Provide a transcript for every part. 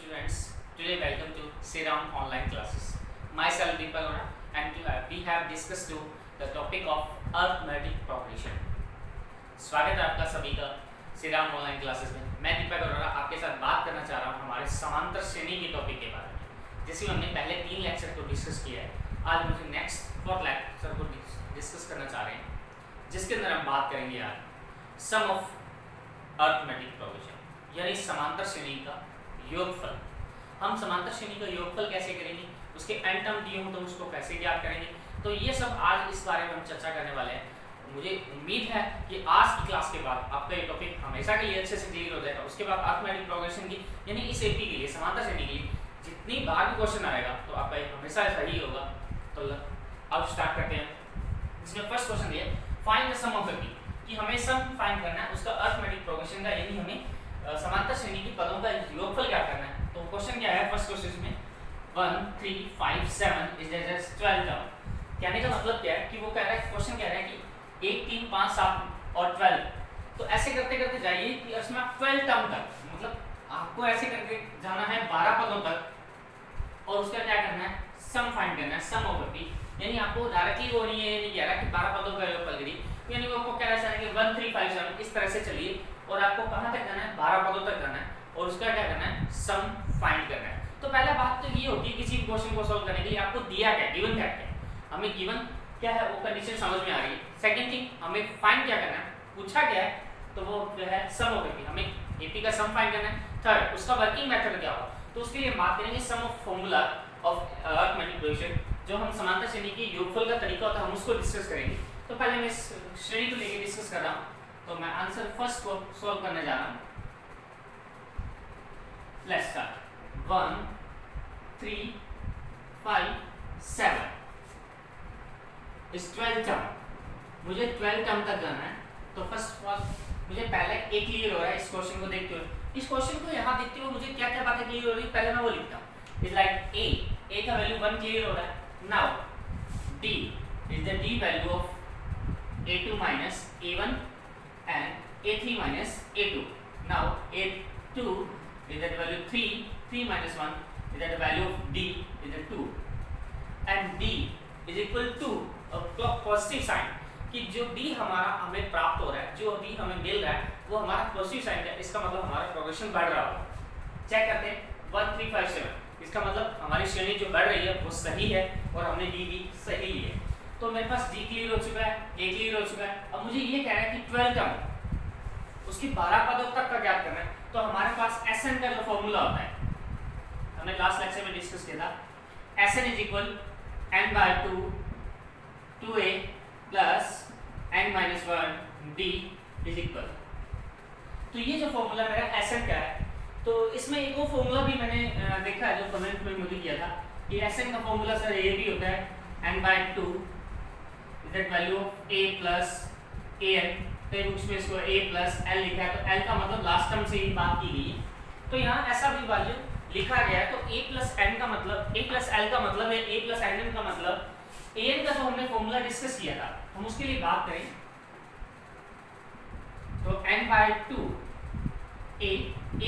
students, today welcome to Siram online classes. Myself Deepak Arora and we have discussed to the topic of arithmetic progression. स्वागत है आपका सभी का serum online classes में। मैं दीपक अरोरा आपके साथ बात करना चाह रहा हूँ हमारे समांतर श्रेणी के टॉपिक के बारे में, जिसमें हमने पहले 3 लेक्चर को डिस्कस किया है। आज मुझे नेक्स्ट 4th लेक्चर को डिस्कस करना चाह रहे हैं, जिसके अंदर हम बात करेंगे आज सम ऑफ अरिथमेटिक प्रोग्रेशन, यानी समांतर श्रेणी का योगफल। हम समांतर श्रेणी का योगफल कैसे करेंगे, उसके एन टर्म दिए हों तो उसको कैसे ज्ञात करेंगे, तो ये सब आज इस बारे में हम चर्चा करने वाले हैं। मुझे उम्मीद है कि आज की क्लास के बाद आपका ये टॉपिक हमेशा के लिए अच्छे से क्लियर हो जाएगा। उसके बाद अरिथमेटिक प्रोग्रेशन की यानी इस एपी के लिए समांतर श्रेणी के लिए जितनी बार भी क्वेश्चन आएगा तो आपका ये हमेशा सही होगा। तो अब स्टार्ट करते हैं। इसमें फर्स्ट क्वेश्चन ये find the sum of AP, कि हमें सम फाइंड करना है उसका अरिथमेटिक प्रोग्रेशन का, यानी हमें समांतर श्रेणी के पदों का योगफल क्या करना है। तो क्वेश्चन क्या है, फर्स्ट क्वेश्चन में 1 3 5 7 इज दैट 12 टर्म। कहने का मतलब क्या है कि वो कह रहा है, क्वेश्चन कह रहा है कि 1 3 5 7 और 12, तो ऐसे करते करते जाइए कि इसमें आप 12 टर्म तक, मतलब आपको ऐसे करके जाना है 12 पदों तक और उसका क्या करना है, सम फाइंड करना है, सम ऑफ एपी। यानी आपको डायरेक्टली वो नहीं है, नहीं कह रहा कि 12 पदों का योगफल करिए, यानी वो आपको कह रहा है कि 1 3 5 7 इस तरह से चलिए और आपको कहां तक जाना है, 12 पदों तक जाना है और उसका क्या करना है, सम फाइंड करना है। तो पहला बात तो ये होती है किसी क्वेश्चन को सॉल्व करने के लिए आपको दिया क्या, गिवन क्या है, हमें गिवन क्या है वो कंडीशन समझ में आ रही है। सेकंड थिंग, हमें फाइंड क्या करना है, पूछा क्या है, तो वो जो है सम ऑफ एपी, हमें एपी का सम फाइंड करना है। थर्ड, उसका वर्किंग मेथड क्या होगा, तो उसके लिए बात करेंगे sum of formula of arithmetic progression, जो हम समांतर श्रेणी के योगफल का तरीका होता है हम उसको डिस्कस करेंगे। तो पहले मैं इस श्रेणी को लेकर डिस्कस कर रहा हूँ, तो मैं आंसर फर्स्ट को सॉल्व करने जा रहा हूँ। Let's start. 1 3 5 7 इस 12 टर्म, मुझे 12 टर्म तक जाना है। तो फर्स्ट ऑफ ऑल मुझे पहले ए क्लियर हो रहा है इस क्वेश्चन को देखते हुए। इस क्वेश्चन को यहाँ देखते हुए मुझे क्या क्या बातें क्लियर हो रही है, पहले मैं वो लिखता हूँ। इज लाइक ए का वैल्यू 1 क्लियर हो रहा है। Now D is the D value of a2 minus a1 and a3 minus a2. Now a2 is the value 3 minus 1 is the value of d is the 2 and d is equal to positive sign, कि जो d हमारा हमें प्राप्त हो रहा है, जो d हमें मिल रहा है वो हमारा पॉजिटिव साइन है, इसका मतलब हमारा प्रोग्रेशन बढ़ रहा होगा। चेक करते हैं 1 3 5 7, इसका मतलब हमारी श्रेणी जो बढ़ रही है वो सही है और हमने d भी सही ली है। तो मेरे पास d क्लियर हो चुका है, a क्लियर हो चुका है। अब मुझे ये कह रहा है कि 12 टर्म उसकी 12 पदों तक का ज्ञात करना है। तो हमारे पास Sn का जो फॉर्मूला होता है, हमने लास्ट लेक्चर में डिस्कस किया था, Sn is equal n/2 2a plus n-1 d is equal. तो ये जो फॉर्मूला मेरा Sn का है, तो इसमें एक और फॉर्मूला भी मैंने देखा है जो कमेंट में मुझे किया था कि Sn का फॉर्मूला सर ये भी होता है n/2 that value of a plus an, कई बुक्स में इसको a plus l लिखा है, तो l का मतलब लास्ट टर्म से ही बात की गई है, तो यहाँ ऐसा भी वैल्यू लिखा गया है। तो a plus n का मतलब a plus l का मतलब है a plus n का मतलब an का जो हमने फॉर्मूला डिस्कस किया था हम उसके लिए बात करें तो n/2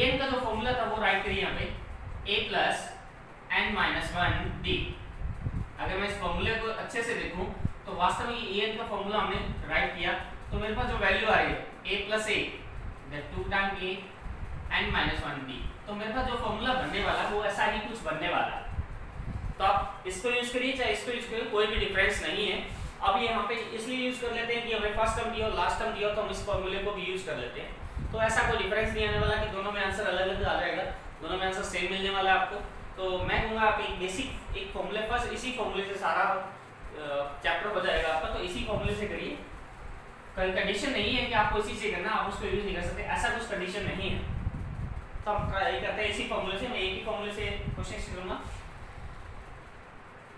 an का जो फॉर्मूला था वो राइट करिए यहाँ पे a plus n-1 d। अगर मैं इस फॉर्मूले को अच्छे से देखूं तो वास्तव में ये an का फॉर्मूला हमने राइट किया, तो मेरे पास जो वैल्यू आ रही है a plus a that 2 times a n-1 d, तो मेरे पास जो फॉर्मूला बनने वाला है वो ऐसा ही कुछ बनने वाला है। तो आप इसको यूज करिए चाहे इसको यूज करिए, कोई भी डिफरेंस नहीं है। अब यहाँ पे इसलिए यूज कर लेते हैं कि हमें फर्स्ट टर्म दिया और लास्ट टर्म दिया, तो हम इस फॉर्मूले को भी यूज कर लेते हैं। तो ऐसा कोई डिफरेंस नहीं आने वाला कि दोनों में आंसर अलग अलग आ जाएगा, दोनों में आंसर सेम मिलने वाला है आपको। तो मैं कहूँगा आप एक बेसिक एक फॉर्मूले, फर्स्ट इसी फॉर्मूले से सारा चैप्टर हो जाएगा आपका, तो इसी फॉर्मूले से करिए। कोई कंडीशन नहीं है कि आपको इसी से करना, आप उसको यूज नहीं कर सकते, ऐसा कुछ कंडीशन नहीं है। तो हम ट्राई करते हैं इसी फॉर्मूले से, मैं एक ही फॉर्मूले से क्वेश्चन करूँगा।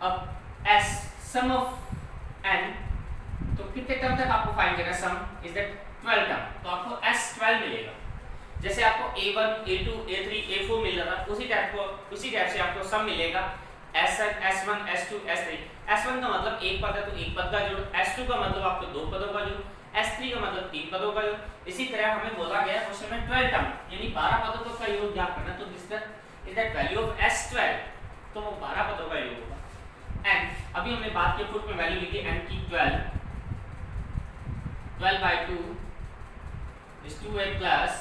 अब s सम ऑफ n, तो कितने टर्म तक आपको फाइंड करना है, सम इज दैट 12 टर्म, तो आपको s12 मिलेगा। जैसे आपको a1 a2 a3 a4 मिल रहा था उसी टाइप से आपको सम मिलेगा s1 s1 s2 s3। s1 का मतलब एक पद है तो एक पद का जोड़, s2 का मतलब आपको दो पदों का जोड़, s3 का मतलब तीन पदों का योग। इसी तरह हमें बोला गया क्वेश्चन में 12 टर्म यानी 12 पदों का योग ज्ञात करना, तो is that value of S12, तो वो 12 पदों का योग होगा। एंड अभी हमने बात की फुट में वैल्यू लिखी n की 12/2 is 2a plus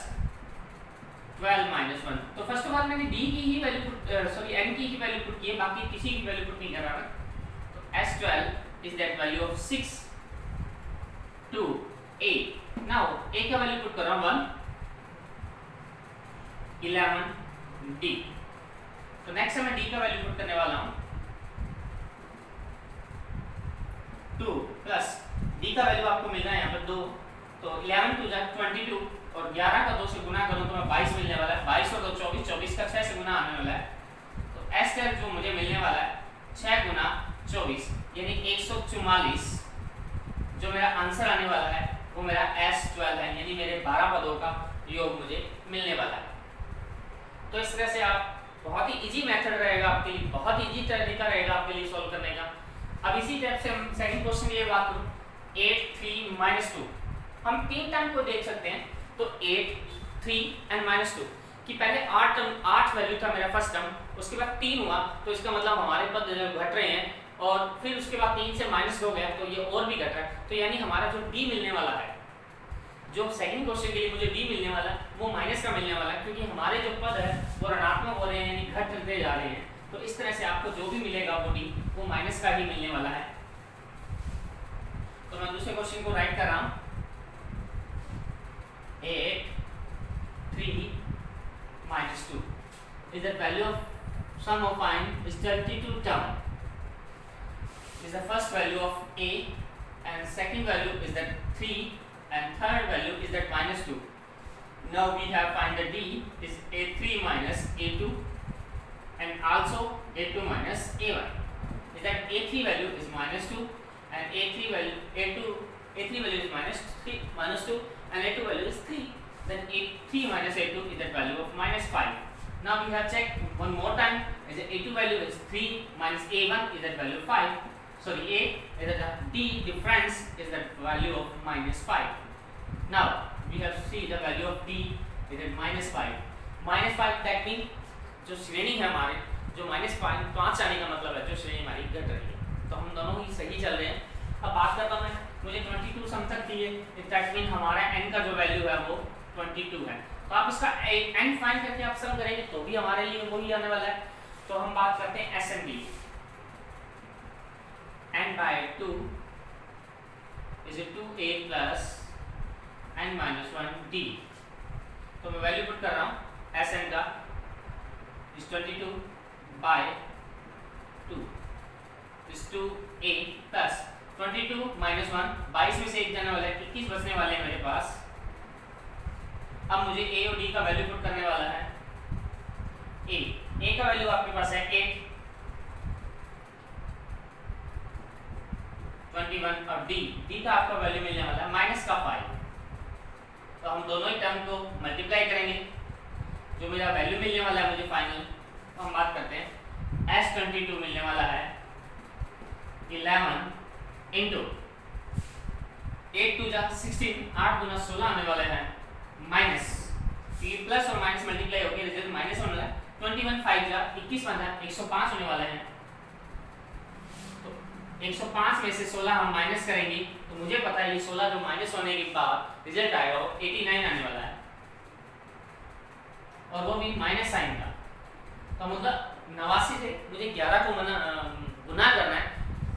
12 minus 1। तो फर्स्ट ऑफ ऑल मैंने d की ही वैल्यू n की ही वैल्यू पुट की है, बाकी किसी की वैल्यू पुट नहीं कर रहा मैं। तो S12 is that value of 6 to a। now a का वैल्यू पुट कर रहा हूँ 1 11 d। तो नेक्स्ट मैं d का वैल्यू पुट करने वाला हूँ 2 प्लस d का वैल्यू आपको मिल रहा है यहाँ पर 2, तो 11 2 22 और 11 का 2 से गुना करूँ तो मैं 22 मिलने वाला है। 22 और 2 24, 24 का 6 से गुना आने वाला है। तो S12 जो मुझे मिलने वाला है 6 गुना 24 यानी 144, जो मेरा आंसर आने वाला है वो मेरा S12 है, यानी मेरे 12 पदों का योग मुझे मिलने वाला है। तो इस तरह से आप बहुत ही इजी मेथड रहेगा आपके लिए, बहुत ही इजी तरीका रहेगा आपके लिए सॉल्व करने का। अब इसी टाइप से हम सेकंड क्वेश्चन की बात करूं 8 3 -2, हम तीन टर्म को देख सकते हैं। तो 8 3 एंड -2 कि पहले 8 वैल्यू था मेरा फर्स्ट टर्म, उसके बाद 3 हुआ, तो इसका मतलब हमारे पद घट रहे हैं, और फिर उसके बाद 3 से माइनस हो गया तो ये और भी घट रहा है। तो यानी हमारा जो d मिलने वाला है, जो सेकंड क्वेश्चन के लिए मुझे d मिलने वाला है वो माइनस का मिलने वाला है, क्योंकि हमारे जो पद है वो ऋणात्मक हो रहे हैं यानी घटते जा रहे हैं। तो इस तरह से आपको जो भी मिलेगा वो d वो माइनस का ही मिलने वाला है। तो मैं दूसरे क्वेश्चन को राइट कर रहा हूँ 8 3 -2 is the value of sum of find is 32 term, is the first value of a and second value is that 3 and third value is that -2. now we have find the d is a3 minus a2 and also a2 minus a1, is that a3 value is -2 and a3 value is -2 and a2 value is 3, then a3 minus a2 is that value of -5. now we have checked one more time, is the a2 value is 3 minus a1 is that value of 5, sorry a is that the d difference is that value of -5. now we have to see the value of d is at -5 that means जो श्रेणी है हमारे जो -5 आने का मतलब है जो श्रेणी हमारी घट रही है, तो हम दोनों ही सही चल रहे हैं। अब बात करता हूँ मुझे 22 सम तक चाहिए, दैट मीन हमारा n का जो वैल्यू है वो 22 है। तो आप इसका n फाइंड करके आप सम करेंगे तो भी हमारे लिए वही आने वाला है। तो हम बात करते हैं SN की, n/2 is a 2a plus n-1 d। तो मैं वैल्यू पुट कर रहा हूँ SN का is 22/2 is 2a plus 22 minus 1, 22 में से एक जाने वाला है, 21 बचने वाले हैं मेरे पास। अब मुझे a और d का वैल्यू पुट करने वाला है। a का वैल्यू आपके पास है 8 21 और d का आपका वैल्यू मिलने वाला है -5। तो हम दोनों ही टर्म को मल्टीप्लाई करेंगे, जो मेरा वैल्यू मिलने वाला है मुझे फाइनल। तो हम बात करते हैं S22 मिलने वाला है 11 इंटू 8 2 16, 8 दूना 16 आने वाले हैं माइनस, ये प्लस और माइनस मल्टीप्लाई होकर रिजल्ट माइनस होने वाला है। 21 5 21 बना 105 होने वाले हैं। तो 105 में से 16 हम माइनस करेंगे तो मुझे पता है ये 16 जो माइनस होने के बाद रिजल्ट आएगा वो 89 आने वाला है, और वो भी माइनस साइन का। तो मतलब 89 से मुझे 11 को गुना करना है,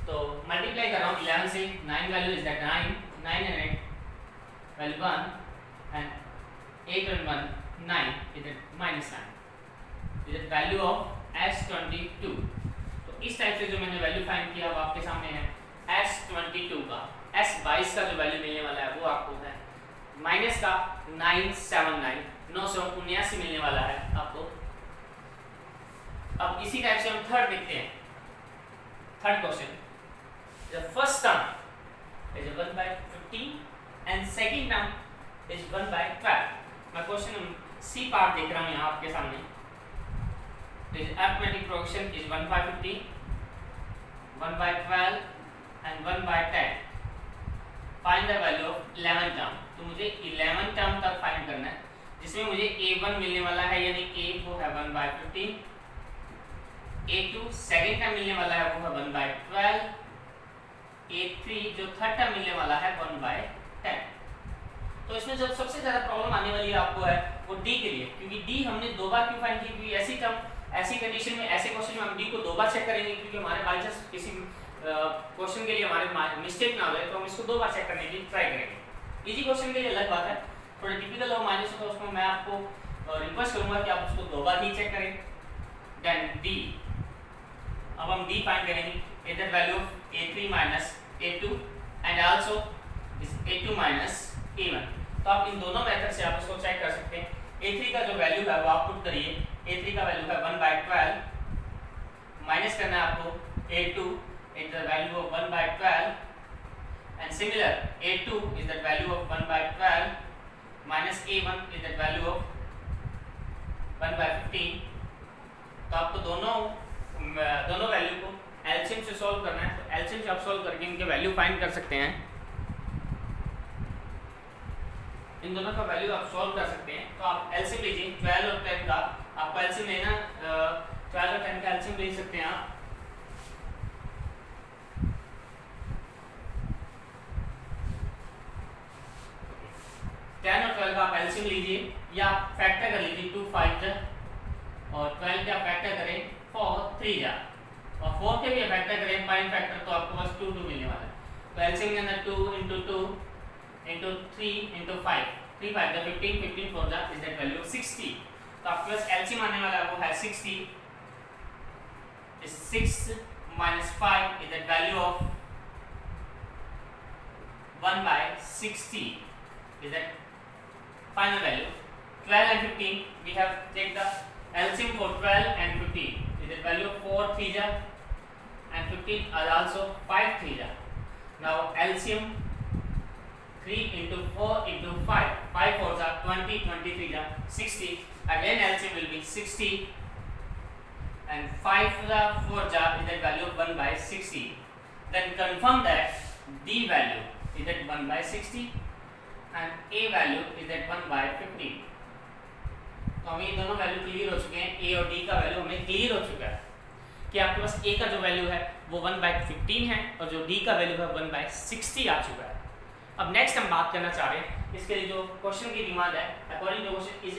तो मल्टीप्लाई कर रहा हूँ 11 से। 9 value is that 9 and 8 value 1 and 8 and 1 9 is that -9 is that value of S22। तो इस टाइप से जो मैंने वैल्यू फाइंड किया वो आपके सामने है। S22 का S22 का जो वैल्यू मिलने वाला है वो आपको है माइनस का 979 मिलने वाला है आपको। अब इसी टाइप से हम थर्ड देखते हैं। Third question, the first term is 1/15 and second term is 1/12। मैं क्वेश्चन सी पार्ट देख रहा हूँ यहाँ आपके सामने। arithmetic progression is 1/15, 1/12 and 1/10। find the value of 11 term। तो मुझे 11 टर्म तक फाइंड करना है, इसमें मुझे A1 मिलने वाला है, यानी A वो है 1/15, A2 सेकेंड टर्म मिलने वाला है वो है 1/12, A3 जो थर्ड टर्म मिलने वाला है 1/10। तो इसमें जब सबसे ज्यादा प्रॉब्लम आने वाली है आपको है वो D के लिए, क्योंकि D हमने दो बार क्यों फाइंड की, क्योंकि ऐसी कंडीशन में, ऐसे क्वेश्चन में हम D को दो बार चेक करेंगे, क्योंकि हमारे बाई चांस किसी क्वेश्चन के लिए हमारे मिस्टेक ना हो जाए तो हम इसको दो बार चेक करने की ट्राई करेंगे। इजी क्वेश्चन के लिए अलग बात है, थोड़ा डिफिकल्ट हो माइनस तो उसमें मैं आपको रिक्वेस्ट करूंगा कि आप उसको दो बार ही चेक करें। देन D, अब हम D फाइंड करेंगे, is that value of A3 minus A2 and also this A2 minus A1। तो आप इन दोनों मेथड से आप इसको चेक कर सकते हैं। A3 का जो वैल्यू है वो आप पुट करिए, A3 का वैल्यू है 1/12, माइनस करना है आपको A2 is the value of 1/12, and similar A2 is the value of 1/12 minus A1 is the value of 1/15। तो आपको दोनों वैल्यू को एलसीएम से सॉल्व करना है, तो एलसीएम से आप सॉल्व करके इनके वैल्यू फाइंड कर सकते हैं। इन दोनों का वैल्यू आप सॉल्व कर सकते हैं। तो आप एलसीएम लीजिए 12 और 10 का, आपको एलसीएम लेना 12 और 10 का एलसीएम ले सकते हैं आप। 10 और 12 का आप एलसीएम लीजिए या फैक्टर कर लीजिए 2 5 जा, और 12 का फैक्टर करें 4 3 जा, और 4 के भी फैक्टर करें पाइन फैक्टर, तो आपको बस 2 2 मिलने वाला है। तो एलसीएम के अंदर 2 into 2 into 3 into 5, 3 5 जा 15, 15 4 जा इज दैट वैल्यू ऑफ 60। तो आपके पास एलसीएम आने वाला है वो है 60, 6 minus 5 is the value of 1/60 is that final value. 12 and 15 we have take the LCM for 12 and 15 is the value of 4 3 ja and 15 are also 5 3 ja. Now LCM 3 into 4 into 5, 5 4s are 20, 23 ja 60, again LCM will be 60 and 5 4 ja is the value of 1/60. Then confirm that D value is at 1/60 and A value is at 1/15। तो हमें ये दोनों value clear हो चुके हैं, A और D का value हमें क्लियर हो चुका है कि आपके पास A का जो वैल्यू है वो 1/15 है और जो D का वैल्यू है 1/60 आ चुका है। अब नेक्स्ट हम बात करना चाह रहे हैं, इसके लिए जो क्वेश्चन की डिमांड है according to question is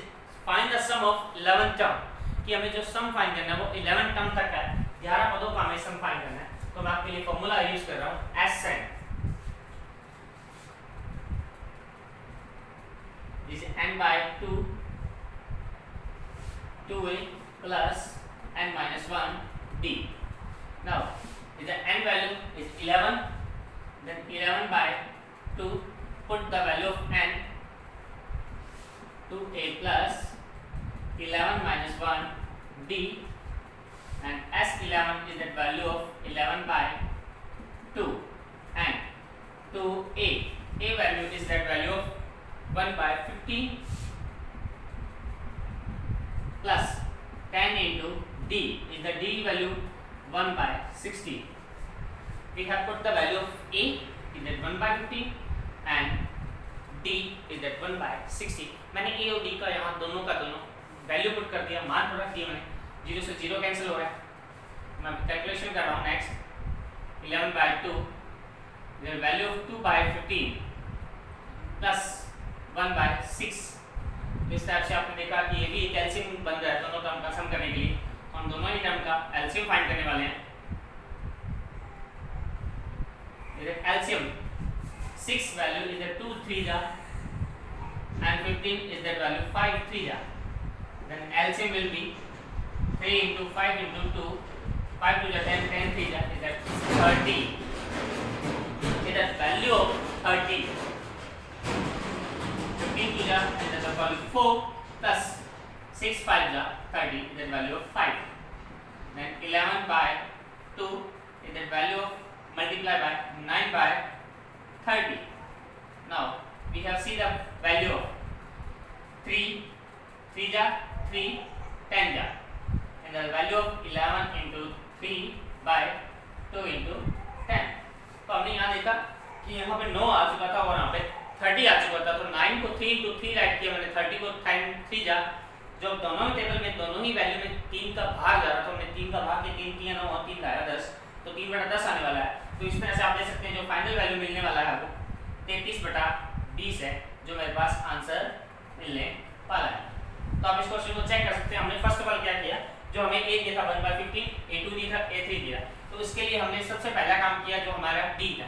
find the sum of 11 term, कि हमें जो सम फाइंड करना है वो 11 टर्म तक है, 11 पदों का हमें सम फाइंड करना है। तो मैं आपके लिए फॉर्मूला यूज कर रहा हूँ SN is n/2 2a plus n minus 1 d. Now if the n value is 11, then 11/2 put the value of n 2a plus 11 minus 1 d, and S11 is the value of 11/2 and 2a value is that value of 1/15 plus 10 into D is the D value 1/60. We have put the value of A is that 1/15 and D is that 1/60. मैंने A और D का यहाँ दोनों का दोनों value put कर दिया, मान प्रोडक्ट दिया मैंने, 0 से 0 कैंसिल हो रहा है। मैं कैलकुलेशन कर रहा हूँ next 11/2 the value of 2/15 plus 1/6। इस टाइप से आपने देखा कि ये भी एक एलसीएम बन रहा है दोनों टर्म का सम करने के लिए। हम दोनों ही टर्म का एलसीएम फाइंड करने वाले हैं। एलसीएम 6 वैल्यू इज द 2 3 जा and 15 is that value 5 3 ja, then LCM will be 3 into 5 into 2, 5 2 ja 10, 10 3 ja is that 30, is that value of 30, 15 2 ja is that the value 4 plus 6 5 ja 30 is that value of 5, then 11/2 is that value of multiply by 9/30. Now we have seen the value of 3 3 ja 3 10 ja, and the value of 11 into 3/2 into 10। तो हमने यहाँ देखा कि यहाँ पे 9 आ चुका था और यहाँ पे 30 आ चुका था, तो 9 को 3 into 3 राइट किया मैंने, 30 को टाइम 3 जा, जो दोनों टेबल में दोनों ही वैल्यू में 3 का भाग जा रहा था, हमने 3 का भाग के 3 किया 9 और 3 का आया 10, तो 3/10 आने वाला है। तो इस तरह से आप देख सकते हैं जो फाइनल वैल्यू मिलने वाला है वो 33/20 है, जो मेरे पास आंसर मिलने वाला है। तो आप इस क्वेश्चन को चेक कर सकते हैं। हमने फर्स्ट ऑफ ऑल क्या किया, जो हमें a दिया था 1/15, a2 दिया था, a3 दिया, तो इसके लिए हमने सबसे पहला काम किया जो हमारा d था,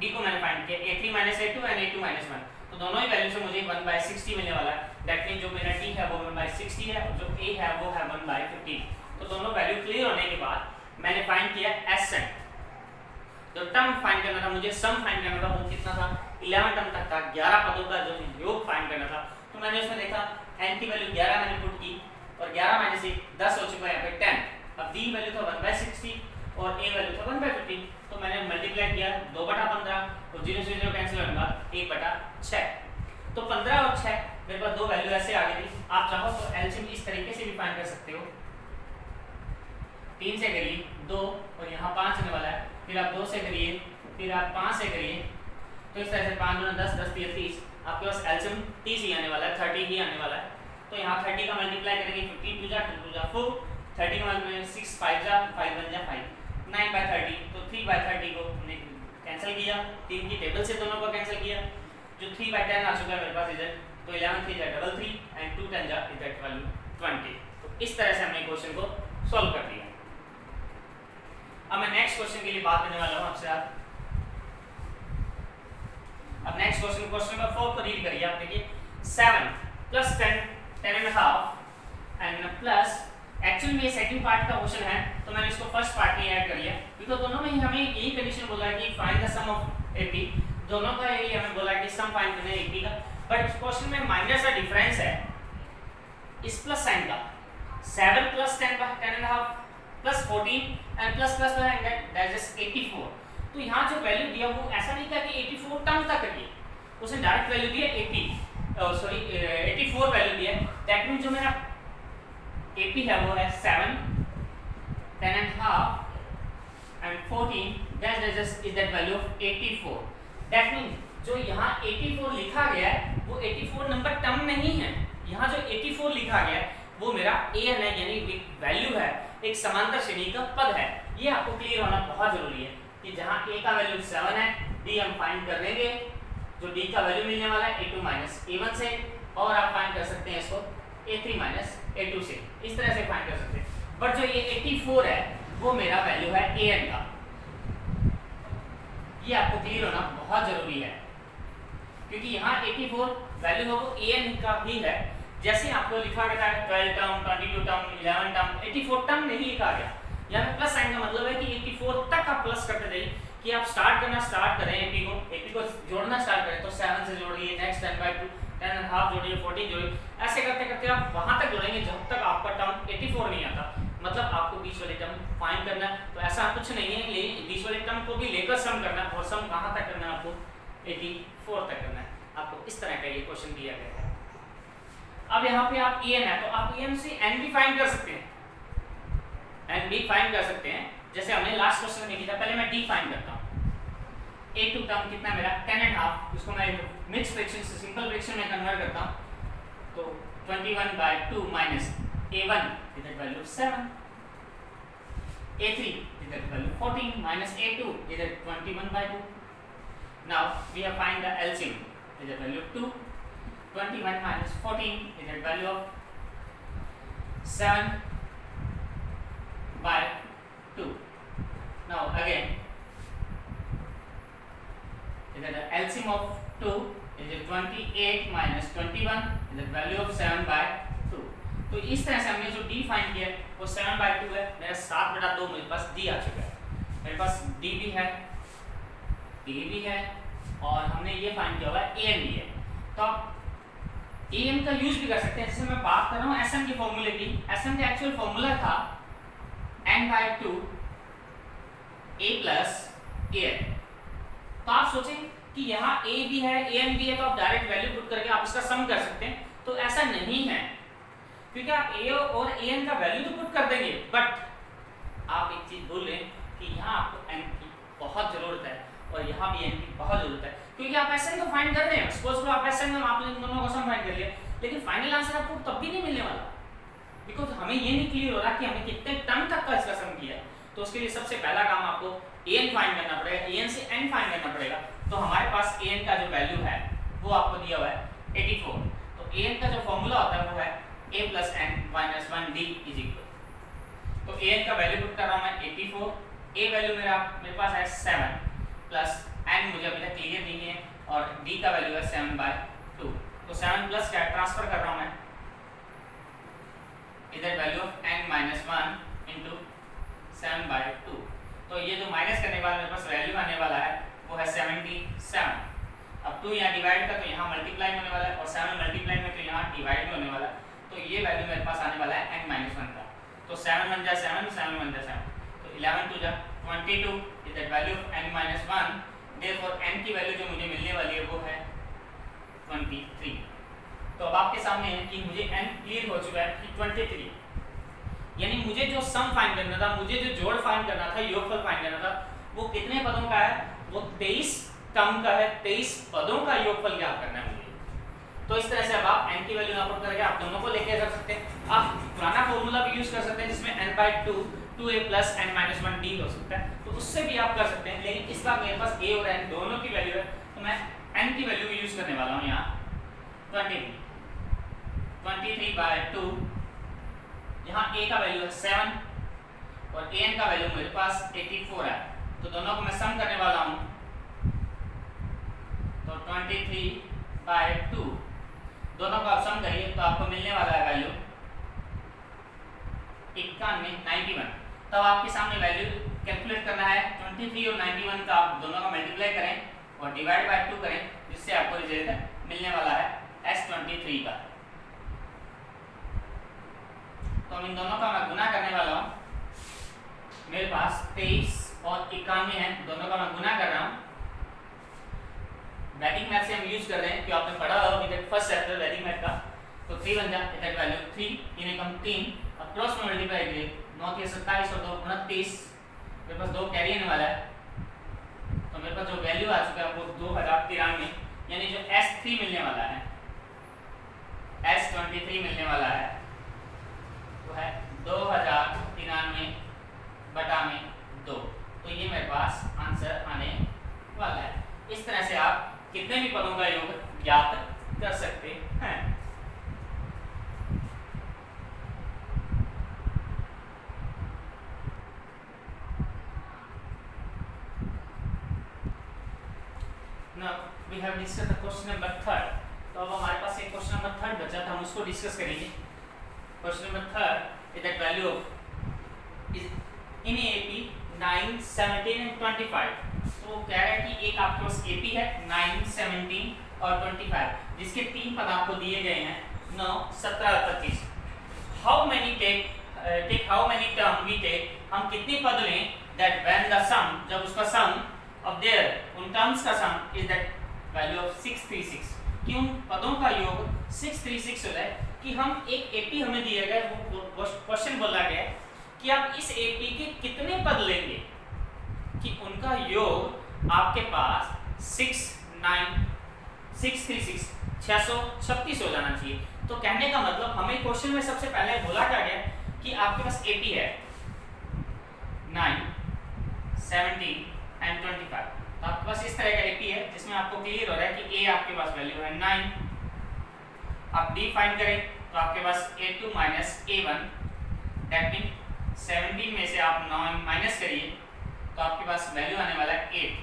d को मैंने फाइंड किया, a3 - a2 एंड a2 - 1, तो दोनों ही वैल्यू से मुझे 1/60 मिलने वाला है। दैट मीन जो मेरा d है वो 1/60 है और जो a है वो है 1/15। तो दोनों वैल्यू क्लियर होने के बाद मैंने फाइंड किया sn, जो टर्म फाइंड करना था मुझे, सम फाइंड करना था, वो कितना था 11 टर्म तक था, 11 पदों का जो योग फाइंड करना था। तो मैंने उसमें देखा n की वैल्यू 11 मैंने पुट की और 11 माइनस 1 10 हो चुका है, यहाँ पे 10। अब d वैल्यू था 1/60 और a वैल्यू था 1/15, तो मैंने मल्टीप्लाई किया 2/15 और 0 से 0 कैंसिल होने के बाद 1/6, तो 15 और 6 मेरे पास दो वैल्यू ऐसे आ गई थी। आप चाहो तो एलसीएम इस तरीके से भी फाइंड कर सकते हो, 3 से करिए 2 और यहाँ 5 आने वाला है, फिर आप 2 से करिए, फिर आप 5 से करिए, तो इस तरह से 5 × 10 10 × 30, आपके पास एलसीएम 30 ही आने वाला है, 30 ही आने वाला है। तो यहाँ 30 का मल्टीप्लाई करेंगे 15 2 जा 2 जा 4, 30 का मल्टीप्लाई 6 5 जा 5 1 जा 5, 9/30, तो 3/30 को हमने कैंसिल किया, 3 की टेबल से दोनों को कैंसिल किया, जो 3/10 आ चुका है मेरे पास इधर, तो 11 3 जा 33 एंड 2 10 जा इधर वैल्यू 20। तो इस तरह से हमने क्वेश्चन को सॉल्व कर दिया। अब मैं नेक्स्ट क्वेश्चन के लिए बात करने वाला हूँ आपसे। आप अब नेक्स्ट क्वेश्चन नंबर 4 को रीड करिए। आप देखिए 7 + 10 10.5 एंड प्लस, एक्चुअली में ये सेकंड पार्ट का क्वेश्चन है, तो मैंने इसको फर्स्ट पार्ट में ऐड कर लिया, बिकॉज़ दोनों में ही हमें यही कंडीशन बोला है कि find the sum of AP, दोनों का यही हमें बोला है कि सम फाइंड करना है एपी का। बट इस क्वेश्चन में माइनर सा डिफरेंस है इस प्लस साइन का, 7 + 10 10.5 plus 14 and plus that is 84। तो यहाँ जो वैल्यू दिया वो ऐसा नहीं था कि 84 टर्म तक करिए, उसने डायरेक्ट वैल्यू दिया 84 वैल्यू दिया। दैट मीन जो मेरा AP है वो है 7 10.5 and 14, that is that value of 84। That mean जो यहाँ 84 लिखा गया है वो 84 नंबर टर्म नहीं है, यहाँ जो 84 लिखा गया है वो मेरा an है, यानी वैल्यू है, एक समांतर श्रेणी का पद है। ये आपको क्लियर होना बहुत जरूरी है कि जहाँ a का वैल्यू 7 है, d हम फाइंड कर लेंगे, जो d का वैल्यू मिलने वाला है a2 - a1 से, और आप फाइंड कर सकते हैं इसको a3 - a2 से, इस तरह से फाइंड कर सकते हैं। बट जो ये 84 है वो मेरा वैल्यू है an का, ये आपको क्लियर होना बहुत जरूरी है, क्योंकि यहाँ 84 वैल्यू है वो an का ही है। जैसे आपको लिखा गया है 12 टर्म 22 टर्म 11 टर्म, 84 टर्म नहीं लिखा गया। यहाँ पे प्लस साइन का मतलब है कि 84 तक आप प्लस करते जाइए, कि आप स्टार्ट करें एपी को जोड़ना स्टार्ट करें, तो 7 से जोड़िए, नेक्स्ट 10/2 10.5 जोड़िए, 14 जोड़िए, ऐसे करते करते आप वहां तक जोड़ेंगे जब तक आपका टर्म 84 नहीं आता। मतलब आपको बीच वाले टर्म फाइंड करना है, तो ऐसा कुछ नहीं है, लेकिन बीच वाले टर्म को भी लेकर सम करना है, और सम कहाँ तक करना है आपको 84 तक करना है। आपको इस तरह का ये क्वेश्चन दिया गया है। अब यहाँ पे आप en है, तो आप en से n भी फाइंड कर सकते हैं, n भी फाइंड कर सकते हैं, जैसे हमने लास्ट क्वेश्चन में किया था। पहले मैं d फाइंड करता हूँ, a2 टर्म कितना मेरा 10.5, इसको मैं मिक्स फ्रैक्शन से सिंपल फ्रैक्शन में कन्वर्ट करता हूँ, तो 21/2 minus a1 is that value 7, a3 is that value 14 minus a2 is that 21/2। Now we have find the LCM is that value 2, 21 minus 14 is the value of 7/2. Now again, is that the LCM of 2 is 28 minus 21 is the value of 7/2. तो इस तरह से हमने जो d find किया वो 7/2 है। मेरा 7/2 मेरे पास d आ चुका है, मेरे पास d भी है, d भी है, और हमने ये फाइंड किया हुआ है an भी है। तो आप an का यूज भी कर सकते हैं। जैसे मैं बात कर रहा हूँ sm के फॉर्मूले की, sm का एक्चुअल फॉर्मूला था n/2 a plus an। तो आप सोचें कि यहाँ a भी है an भी है, तो आप डायरेक्ट वैल्यू पुट करके आप इसका सम कर सकते हैं। तो ऐसा नहीं है, क्योंकि आप a और an का वैल्यू तो पुट कर देंगे, बट आप एक चीज भूल लें कि यहाँ आपको n की बहुत जरूरत है और यहाँ भी n की बहुत जरूरत है, क्योंकि आप SN तो फाइंड कर रहे हैं, सपोज करो आप SN में आपने दोनों का सम फाइंड कर लिया, लेकिन फाइनल आंसर आपको तब भी नहीं मिलने वाला, बिकॉज हमें ये नहीं क्लियर हो रहा कि हमें कितने टर्म तक का इसका सम किया है। तो उसके लिए सबसे पहला काम आपको an फाइंड करना पड़ेगा, an से n फाइंड करना पड़ेगा। तो हमारे पास an का जो वैल्यू है वो आपको दिया हुआ है 84। तो an का जो फॉर्मूला होता है वो है a + n - 1d = तो an का वैल्यू पुट कर रहा हूं मैं 84, a वैल्यू मेरे पास है 7 प्लस n मुझे अभी तक क्लियर नहीं है, और d का वैल्यू है 7/2। तो 7 प्लस क्या ट्रांसफर कर रहा हूं मैं इधर वैल्यू ऑफ n - 1 इनटू 7/2। तो ये जो माइनस करने वाला मेरे पास वैल्यू आने वाला है वो है 77। अब 2 यहाँ डिवाइड का तो यहाँ मल्टीप्लाई होने वाला है, और 7 मल्टीप्लाई में तो यहाँ डिवाइड में होने वाला है। तो ये वैल्यू मेरे पास आने वाला है n - 1 का। तो 7 1 जा 7, 7 1 जा 7, तो 11 2 जा 22 is the value of n - 1। Therefore n की वैल्यू जो मुझे मिलने वाली है वो है 23। तो अब आपके सामने है कि मुझे n क्लियर हो चुका है कि 23, यानी मुझे जो सम फाइंड करना था, मुझे जो जोड़ फाइंड करना था, योगफल फाइंड करना था, वो कितने पदों का है, वो 23 टर्म का है, 23 पदों का योगफल ज्ञात करना है मुझे। तो इस तरह से अब आप n की वैल्यू यहाँ पर करके आप दोनों को लेके जा सकते हैं। आप पुराना फॉर्मूला भी यूज कर सकते हैं जिसमें n/2 2a + n - 1d हो सकता है, तो उससे भी आप कर सकते हैं। लेकिन इस बार मेरे पास a और n दोनों की वैल्यू है, तो मैं n की वैल्यू यूज करने वाला हूँ यहाँ 23/2। यहाँ a का वैल्यू है 7 और an का वैल्यू मेरे पास 84 है, तो दोनों को मैं सम करने वाला हूँ। तो 23/2 दोनों का आप सम करिए तो आपको मिलने वाला है वैल्यू 91। तब आपके सामने वैल्यू कैलकुलेट करना है 23 और 91 का आप दोनों का मल्टीप्लाई करें और डिवाइड बाय 2 करें, जिससे आपको रिजल्ट मिलने वाला है S23 का। तो हम इन दोनों का मैं गुना करने वाला हूँ। मेरे पास 23 और 91 है, दोनों का मैं गुना कर रहा हूँ। वैदिक मैथ से हम यूज कर रहे हैं, क्योंकि आपने पढ़ा होगा अभी तक फर्स्ट चैप्टर वैदिक मैथ का। तो 3 बन जा इधर वैल्यू 3, इन्हें कम 3, अब क्रॉस में मल्टीप्लाई करिए 9 के 27 और 2 29, मेरे पास 2 कैरी आने वाला है। तो मेरे पास जो वैल्यू आ चुका है वो 2093, यानी जो S3 मिलने वाला है, S23 मिलने वाला है वो है 2093/2। तो ये मेरे पास आंसर आने वाला है। इस तरह से आप कितने भी पदों का योग ज्ञात कर सकते हैं। Now we have discussed the question number 3rd. तो अब हमारे पास एक क्वेश्चन नंबर 3rd बचा था, हम उसको डिस्कस करेंगे। Question number 3rd is that value of is in AP 9, 17 and 25। तो कह रहा है कि एक आपके पास AP है 9, 17 और 25, जिसके 3 पद आपको दिए गए हैं 9, 17 और 25। How many take how many term we take, हम कितने पद लें दैट व्हेन द सम, जब उसका सम ऑफ देयर उन टर्म्स का सम इज दैट वैल्यू ऑफ 636, कि उन पदों का योग 636 हो जाए। कि हम एक AP हमें दिया गया, वो क्वेश्चन बोला गया कि आप इस AP के कितने पद लेंगे कि उनका योग आपके पास 636 हो जाना चाहिए। तो कहने का मतलब हमें क्वेश्चन में सबसे पहले बोला क्या गया कि आपके पास AP है 9, 17 एंड 25। तो आपके पास इस तरह का AP है जिसमें आपको क्लियर हो रहा है कि A आपके पास वैल्यू है 9। आप D फाइंड करें तो आपके पास A2 minus A1, that mean 17 में से आप 9 माइनस करिए तो आपके पास वैल्यू आने वाला है 8।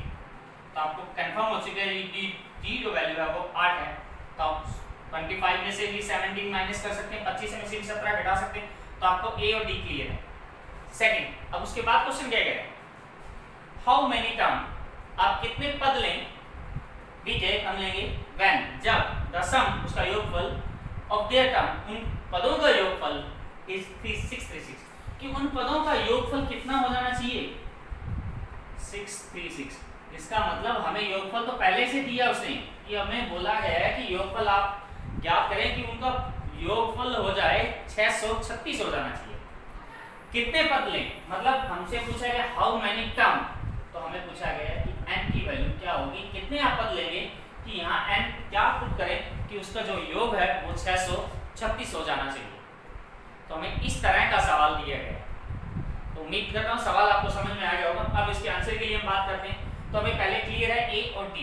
तो आपको कंफर्म हो चुका है कि D जो वैल्यू है वो 8 है। तो आप 25 में से भी 17 माइनस कर सकते हैं, 25 में से भी 17 घटा सकते हैं, तो आपको A और D क्लियर है। सेकंड, अब उसके बाद क्वेश्चन क्या कह रहा है, हाउ मेनी टर्म, आप कितने पद लें, वी टेक हम लेंगे व्हेन, जब द सम उसका योगफल ऑफ देयर टर्म, उन पदों का योगफल इज 636, कि उन पदों का योगफल कितना हो जाना चाहिए 636। इसका मतलब हमें योगफल तो पहले से दिया उसने, कि हमें बोला गया है कि योगफल आप ज्ञात करें कि उनका योगफल हो जाए 636 हो जाना चाहिए। कितने पद लें, मतलब हमसे पूछा गया हाउ मेनी टर्म, तो हमें पूछा गया है कि n की वैल्यू क्या होगी, कितने आप पद लेंगे कि यहाँ n क्या पुट करें कि उसका जो योग है वो 636 हो जाना चाहिए। तो हमें इस तरह का सवाल दिया गया। तो उम्मीद करता हूँ सवाल आपको समझ में आ गया होगा। अब इसके आंसर के लिए हम बात करते हैं। तो हमें पहले क्लियर है a और d,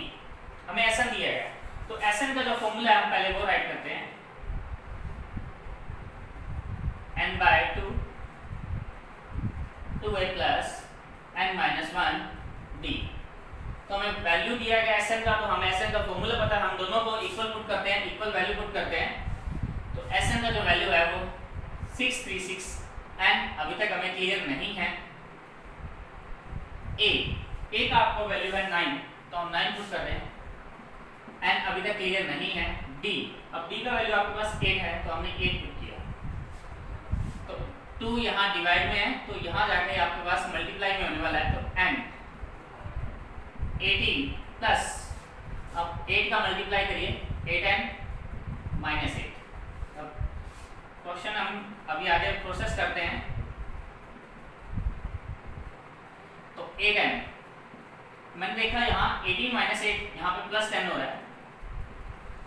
हमें Sn दिया गया। तो Sn का जो फॉर्मूला है हम पहले वो राइट करते हैं, n/2 2a plus n-1 d। तो हमें वैल्यू दिया गया Sn का, तो हमें Sn का फॉर्मूला पता है, हम दोनों को इक्वल पुट करते हैं, इक्वल वैल्यू पुट करते हैं। तो Sn का जो वैल्यू है वो 636, n अभी तक हमें क्लियर नहीं है। a का आपको वैल्यू है 9, तो हम 9 पुट कर रहे हैं, n अभी तक क्लियर नहीं है। d, अब d का वैल्यू आपके पास 8 है, तो हमने 8 पुट किया। तो 2 यहाँ डिवाइड में है, तो यहाँ जाके आपके पास मल्टीप्लाई में होने वाला है। तो n 18 प्लस, अब 8 का मल्टीप्लाई करिए, 8n माइनस 8। अब क्वेश्चन हम अभी आगे प्रोसेस करते हैं। तो 8n मैंने देखा यहाँ 18 माइनस 8, यहाँ पे प्लस 10 हो रहा है।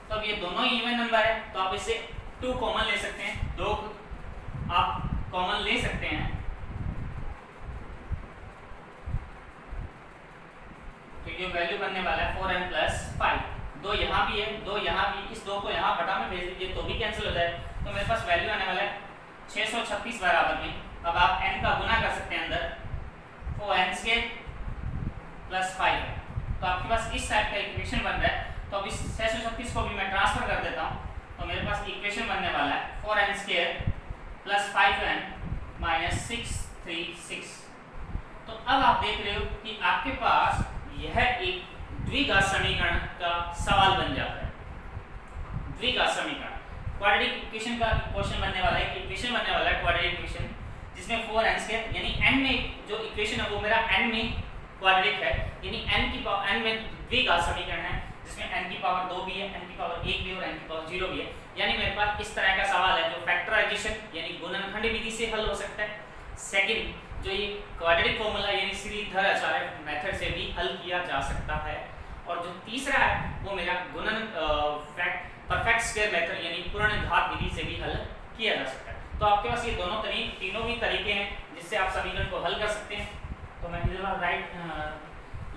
तो अब ये दोनों ही इवन नंबर है, तो आप इससे 2 कॉमन ले सकते हैं, 2 आप कॉमन ले सकते हैं। तो ये वैल्यू बनने वाला है 4n प्लस 5। 2 यहाँ भी है, 2 यहाँ भी, इस 2 को यहाँ बटा में भेज दीजिए तो भी कैंसिल हो जाए। तो मेरे पास वैल्यू आने वाला है 636 बराबर में। अब आप n का गुना कर सकते हैं अंदर, 4n² प्लस 5 है। तो आपके पास इस टाइप का इक्वेशन बन रहा है। तो अब इस 636 को भी मैं ट्रांसफर कर देता हूँ। तो मेरे पास इक्वेशन बनने वाला है 4n² प्लस 5n माइनस 636। तो अब आप देख रहे हो कि आपके पास यह एक द्विघात समीकरण का सवाल बन जाता है। द्विघात समीकरण, क्वाड्रेटिक इक्वेशन का क्वेश्चन बनने वाला है, इक्वेशन बनने वाला है क्वाड्रेटिक इक्वेशन, जिसमें 4n² यानी n में जो इक्वेशन है वो मेरा n में क्वाड्रेटिक है, यानी n में द्विघात समीकरण है, जिसमें n की पावर 2 भी है, n की पावर 1 भी है और n की पावर 0 भी है। यानी मेरे पास इस तरह का सवाल है जो फैक्टराइजेशन यानी गुणनखंड विधि से हल हो सकता है। सेकंड, जो ये क्वाड्रेटिक फॉर्मूला यानी श्रीधर आचार्य मेथड से भी हल किया जा सकता है। और जो तीसरा है वो मेरा परफेक्ट स्क्वायर मेथड यानी पूर्ण घात विधि से भी हल किया जा सकता है। तो आपके पास ये तीनों भी तरीके हैं जिससे आप समीकरण को हल कर सकते हैं। तो मैं इधर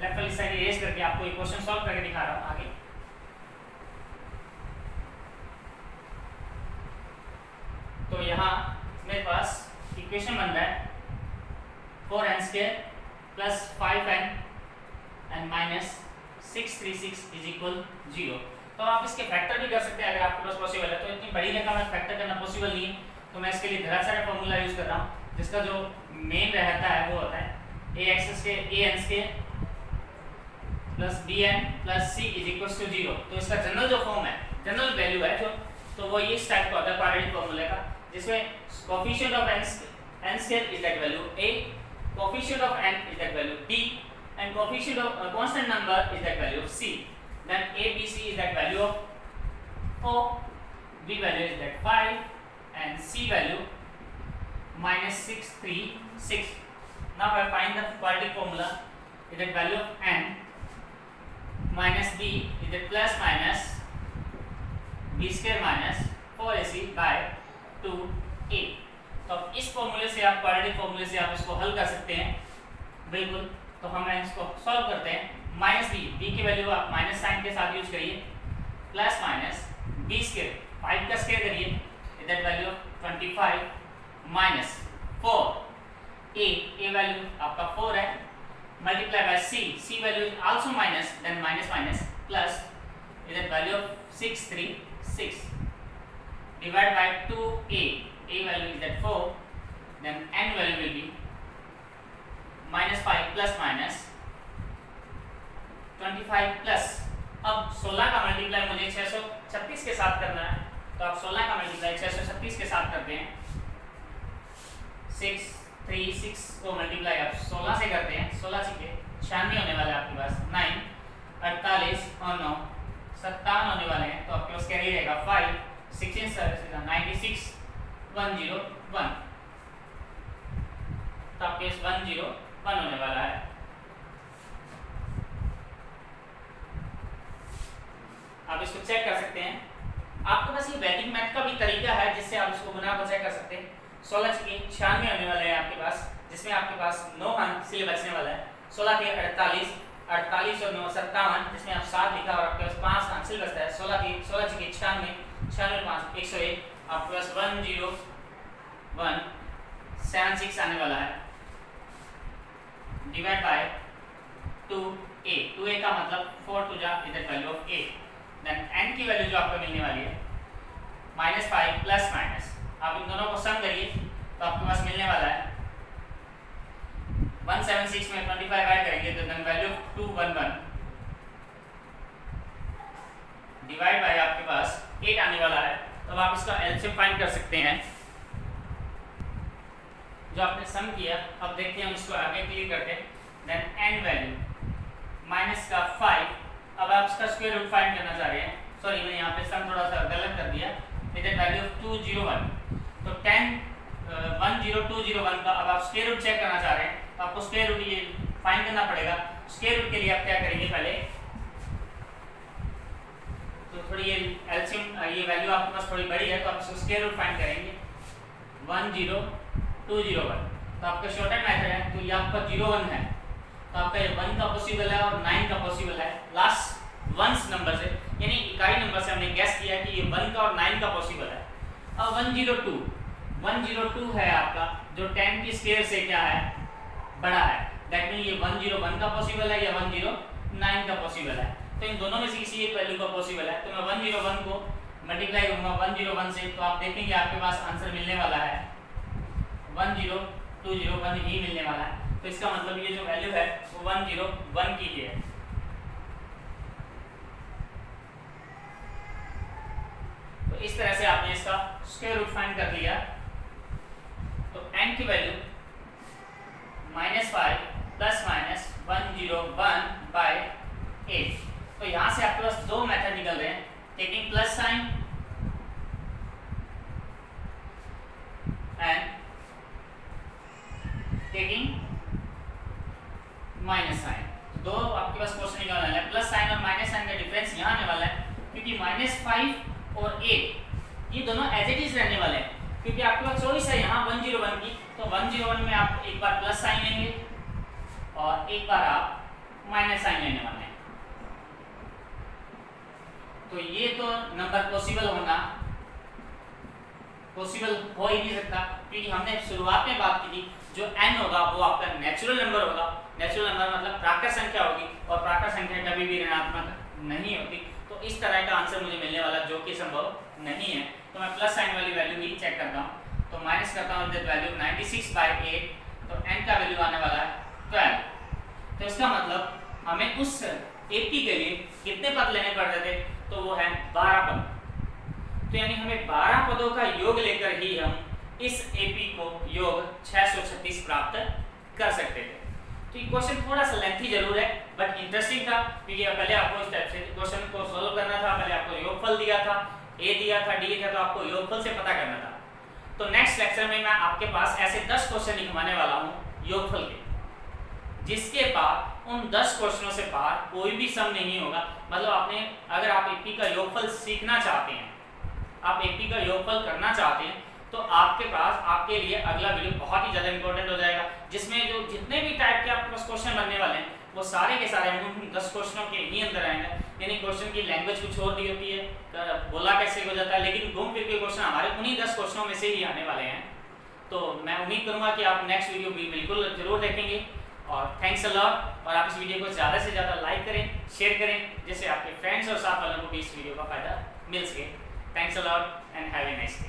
लेफ्ट वाली साइड इरेज करके आपको ये क्वेश्चन सॉल्व करके दिखा रहा हूँ आगे। तो यहाँ मेरे पास इक्वेशन बन रहा है 4n² plus 5n and minus 636 is equal 0। तो आप इसके फैक्टर भी कर सकते हैं अगर आपके पास पॉसिबल है। तो इतनी बड़ी रकम में फैक्टर करना पॉसिबल नहीं है, तो मैं इसके लिए धराशायी फॉर्मूला यूज कर रहा हूँ, जिसका जो मेन रहता है वो होता है an² plus bn plus c is equal to 0। तो इसका जनरल जो फॉर्म है, जनरल वैल्यू है जो, तो वो ये इस टाइप का होता है क्वाड्रेटिक फॉर्मूले का, जिसमें coefficient of n² is that value a, coefficient of n is that value b, and coefficient of constant number is that value of c. Then a, b, c is that value of 4, b value is that 5, and c value minus 636. Now I find the quadratic formula is that value of n minus b is that plus minus b square minus 4ac by 2a. तो अब इस फॉर्मूले से आप quadratic फॉर्मूले से आप इसको हल कर सकते हैं बिल्कुल। तो हम इसको सॉल्व करते हैं। माइनस बी की वैल्यू आप माइनस साइन के साथ यूज करिए, प्लस माइनस बी स्क्वायर 5 का स्क्वायर करिए that value of 25 minus 4 a value आपका 4 है, multiply by c value is also minus, then minus minus plus that value of 636 divide by 2a value is at 4, then n value will be minus 5 plus minus 25 plus, अब 16 का multiply मुझे 636 के साथ करना है, तो आप 16 का मल्टीप्लाई 636 के साथ करते हैं, 636 को मल्टीप्लाई आप 16 से करते हैं, 16 छीके 96 होने वाला है आपके पास, 9 48 और 9 57 होने वाले हैं। तो आपके पास कैरी रहेगा 5 16 96 101, तो आपके 101 होने वाला है। आप इसको चेक कर सकते हैं। आपके पास ये वैटिंग मैथ का भी तरीका है जिससे आप इसको गुना को चेक कर सकते हैं। 16 के 96 होने वाले हैं आपके पास, जिसमें आपके पास 9 अंक इसलिए बचने वाला है। 16 के 48, 48 और 9 57, जिसमें आप 7 लिखा और आपके पास 5 अंक सिर्फ बचता है। 16 के 96, 96 5 101, आपके पास 10176 आने वाला है, डिवाइड बाय 2a। 2a का मतलब 4 टू जा is the value of a। Then n की वैल्यू जो आपको मिलने वाली है -5 प्लस माइनस, आप इन दोनों को सम करिए तो आपके पास मिलने वाला है 176 में 25 ऐड करेंगे तो देन वैल्यू 211 डिवाइड बाय आपके पास 8 आने वाला है। तो आप इसका एलसीएम फाइंड कर सकते हैं जो आपने सम किया। अब देखते हैं हम इसको आगे क्लियर करके। देन n वैल्यू माइनस का 5, अब आप इसका स्क्वायर रूट फाइंड करना चाह रहे हैं। सॉरी, मैंने यहाँ पे सम थोड़ा सा गलत कर दिया। इट इज वैल्यू ऑफ 201, तो 10201 का अब आप स्क्वायर रूट चेक करना चाह रहे हैं तो आपको स्क्वायर रूट ये फाइंड करना पड़ेगा। स्क्वायर रूट के लिए आप क्या करेंगे, पहले तो थोड़ी ये एलसीएम ये वैल्यू आपके पास थोड़ी बड़ी है तो आप इसको स्क्वायर रूट फाइंड करेंगे 10201। तो आपका शॉर्टकट मेथड है, तो ये आपका 01 है तो आपका ये 1 का पॉसिबल है और 9 का पॉसिबल है। लास्ट वंस नंबर से यानी इकाई नंबर से हमने गैस किया कि ये 1 का और 9 का पॉसिबल है। अब 102 है आपका जो 10 की स्क्वायर से क्या है, बड़ा है। दैट मीन ये 101 का पॉसिबल है या 109 का पॉसिबल है। तो इन दोनों में से किसी एक वैल्यू का पॉसिबल है। तो मैं 101 को मल्टीप्लाई करूंगा 101 से, तो आप देखेंगे आपके पास आंसर मिलने वाला है 10201 ही मिलने वाला है। तो इसका मतलब ये जो वैल्यू है वो 101 की ही है। तो इस तरह से आपने इसका स्क्वायर रूट फाइंड कर लिया। तो n की वैल्यू -5 प्लस माइनस 101/8। तो यहां से आपके पास दो मेथड निकल रहे हैं, taking plus sign and taking minus sign. दो आपके पास क्वेश्चन निकलने वाला है। प्लस साइन और माइनस साइन का डिफरेंस यहाँ आने वाला है क्योंकि -5 और 8 ये दोनों एज इट इज रहने वाले हैं, क्योंकि आपके पास चॉइस है यहाँ 101 की। तो 101 में आप एक बार प्लस साइन लेंगे और एक बार आप माइनस साइन लेने वाले हैं। तो ये तो नंबर पॉसिबल हो ही नहीं सकता, क्योंकि हमने शुरुआत में बात की थी जो n होगा वो आपका नेचुरल नंबर होगा। नेचुरल नंबर मतलब प्राकृत संख्या होगी और प्राकृत संख्या कभी भी ऋणात्मक नहीं होती। तो इस तरह का आंसर मुझे मिलने वाला जो कि संभव नहीं है। तो मैं प्लस साइन वाली वैल्यू ही चेक करता हूँ। तो माइनस करता हूँ विद वैल्यू 96/8, तो n का वैल्यू आने वाला है 12। तो इसका मतलब हमें उस AP के लिए कितने पद लेने पड़ते थे, तो वो है 12 पद। तो यानी हमें 12 पदों का योग लेकर ही हम इस AP को योग 636 प्राप्त कर सकते थे। तो ये क्वेश्चन थोड़ा सा लेंथी जरूर है बट इंटरेस्टिंग था, क्योंकि पहले आपको इस टाइप से क्वेश्चन को सॉल्व करना था। पहले आपको योगफल दिया था, A दिया था, D था, तो आपको योगफल से पता करना था। तो नेक्स्ट लेक्चर में मैं आपके पास ऐसे 10 क्वेश्चन लिखवाने वाला हूँ योगफल के, जिसके बाद उन 10 क्वेश्चनों से पार कोई भी सम नहीं होगा। मतलब आपने अगर आप AP का योगफल सीखना चाहते हैं, आप AP का योगफल करना चाहते हैं, तो आपके पास आपके लिए अगला वीडियो बहुत ही ज़्यादा इंपॉर्टेंट हो जाएगा, जिसमें जो जितने भी टाइप के आपके पास क्वेश्चन बनने वाले हैं वो सारे के सारे हम 10 क्वेश्चनों के ही अंदर आएंगे। यानी क्वेश्चन की लैंग्वेज कुछ और दी होती है, बोला कैसे हो जाता है, लेकिन घूम फिर के क्वेश्चन हमारे उन्हीं 10 क्वेश्चनों में से ही आने वाले हैं। तो मैं उम्मीद करूँगा कि आप नेक्स्ट वीडियो भी बिल्कुल जरूर देखेंगे। और थैंक्स अ लॉट। और आप इस वीडियो को ज़्यादा से ज़्यादा लाइक करें, शेयर करें, जिससे आपके फ्रेंड्स और साथ वालों को भी इस वीडियो का फ़ायदा मिल सके। Thanks a lot and have a nice day.